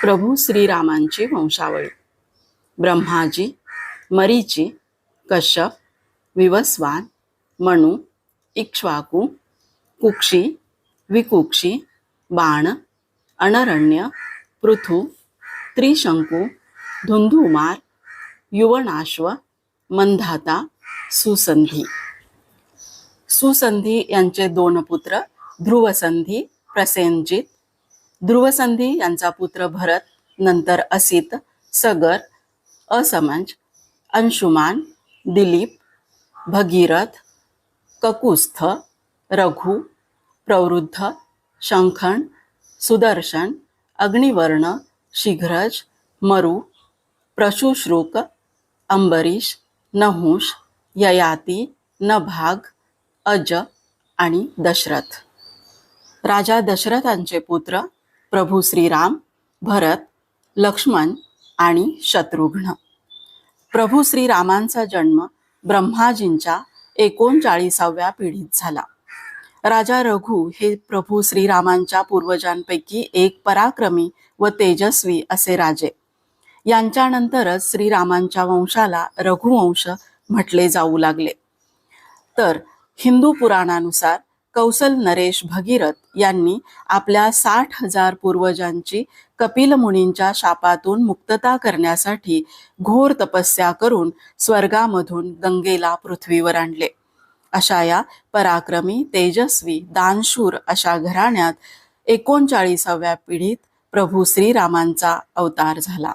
प्रभू श्रीरामांची वंशावळी. ब्रह्माजी, मरीची, कश्यप, विवस्वान, मनु, इक्ष्वाकु, कुक्षी, विकुक्षी, बाण, अनरण्य, पृथु, त्रिशंकू, धुंधुमार, युवनाश्व, मंधाता, सुसंधी. सुसंधी यांचे 2 पुत्र ध्रुवसंधी, प्रसेनजित. ध्रुवसंधी यांचा पुत्र भरत, नंतर असित, सगर, असमंज, अंशुमान, दिलीप, भगीरथ, ककुस्थ, रघु, प्रवृद्ध, शंखन, सुदर्शन, अग्निवर्ण, शीघ्रज, मरु, प्रशुश्रुक, अंबरीश, नहुष, ययाती, नभाग, अज आणि दशरथ. राजा दशरथांचे पुत्र प्रभू श्रीराम, भरत, लक्ष्मण आणि शत्रुघ्न. प्रभू श्रीरामांचा जन्म ब्रह्माजींच्या 39व्या पिढीत झाला. राजा रघु हे प्रभू श्रीरामांच्या पूर्वजांपैकी एक पराक्रमी व तेजस्वी असे राजे. यांच्यानंतरच श्रीरामांच्या वंशाला रघुवंश म्हटले जाऊ लागले. तर हिंदू पुराणानुसार कौसल नरेश भगीरथ यांनी आपल्या 60,000 पूर्वजांची कपिल मुनींच्या शापातून मुक्तता करण्यासाठी घोर तपस्या करून स्वर्गामधून गंगेला पृथ्वीवर आणले. अशा या पराक्रमी, तेजस्वी, दानशूर अशा घराण्यात 39व्या पिढीत प्रभू श्रीरामांचा अवतार झाला.